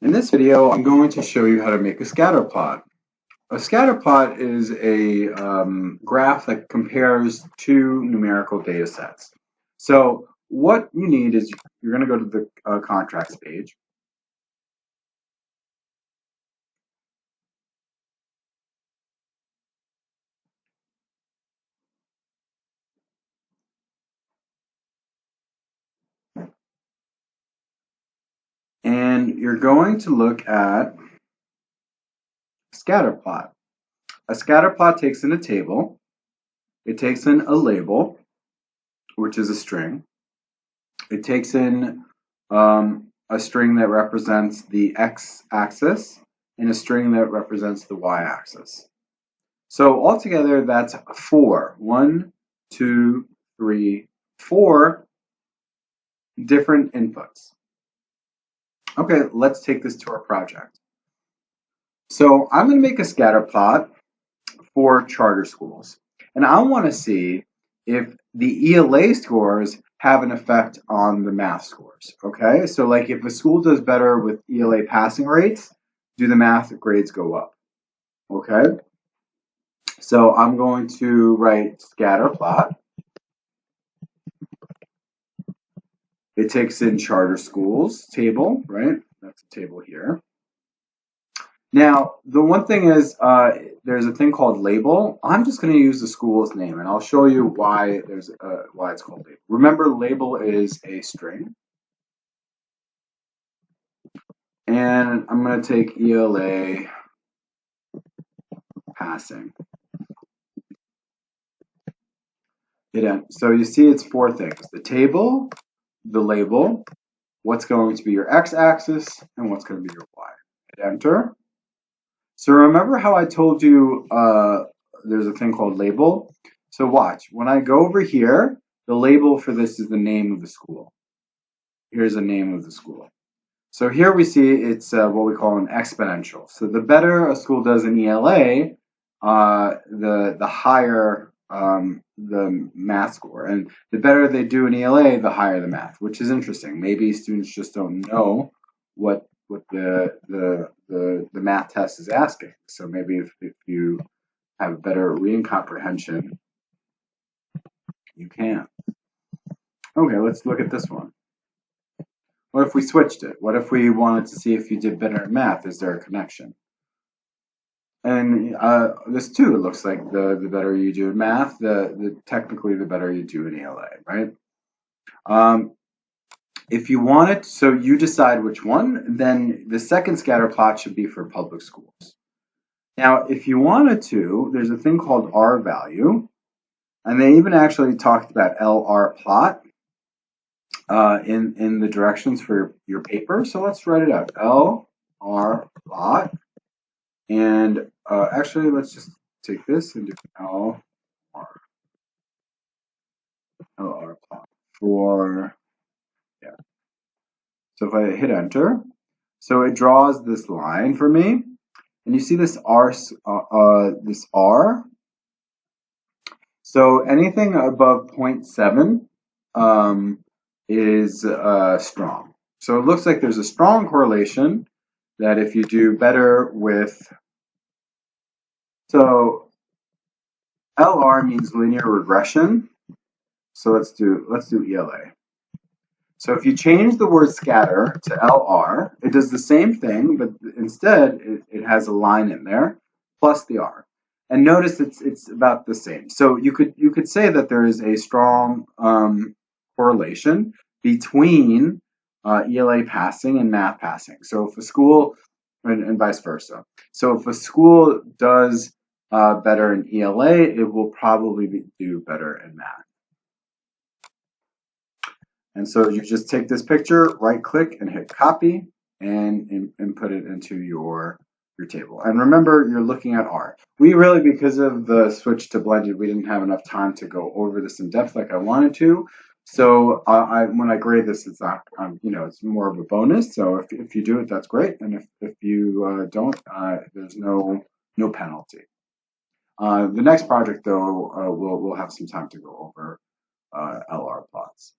In this video, I'm going to show you how to make a scatter plot. A scatter plot is a graph that compares two numerical data sets. So what you need is you're going to go to the contracts page. And you're going to look at scatter plot. A scatter plot takes in a table. It takes in a label, which is a string. It takes in a string that represents the x-axis and a string that represents the y-axis. So altogether, that's four. 1, 2, 3, 4 different inputs. Okay, let's take this to our project. So I'm going to make a scatter plot for charter schools. And I want to see if the ELA scores have an effect on the math scores. Okay, so like if a school does better with ELA passing rates, do the math grades go up? Okay, so I'm going to write scatter plot. It takes in charter schools table, right? That's a table here. Now, the one thing is there's a thing called label. I'm just going to use the school's name, and I'll show you why why it's called label. Remember, label is a string. And I'm going to take ELA passing. So you see it's four things: the table, the label, what's going to be your x-axis, and what's going to be your y. Hit enter. So remember how I told you there's a thing called label? So watch. When I go over here, the label for this is the name of the school. Here's the name of the school. So here we see it's what we call an exponential. So the better a school does in ELA, the higher the math score. And the better they do in ELA, the higher the math, which is interesting. Maybe students just don't know what the math test is asking. So maybe if you have better reading comprehension, you can. Okay, let's look at this one. What if we switched it? What if we wanted to see if you did better in math? Is there a connection? And this too, it looks like the better you do in math, technically the better you do in ELA, right? If you want it, so you decide which one, then the second scatter plot should be for public schools. Now, if you wanted to, there's a thing called R value, and they even actually talked about LR plot in the directions for your paper. So let's write it out, LR plot. And actually, let's just take this and do LR plot for, yeah. So if I hit enter, so it draws this line for me. And you see this R, So anything above 0.7 is strong. So it looks like there's a strong correlation that if you do better with, so LR means linear regression. So let's do ELA. So if you change the word scatter to LR, it does the same thing, but instead it has a line in there plus the R. And notice it's about the same. So you could say that there is a strong correlation between ELA passing and math passing. So if a school, and vice versa. So if a school does better in ELA, it will probably do better in math. And so you just take this picture, right click and hit copy and put it into your table. And remember, you're looking at R. We really, because of the switch to blended, we didn't have enough time to go over this in depth like I wanted to. So when I grade this, it's not, it's more of a bonus. So if you do it, that's great. And if you don't, there's no penalty. The next project, though, we'll have some time to go over LR plots.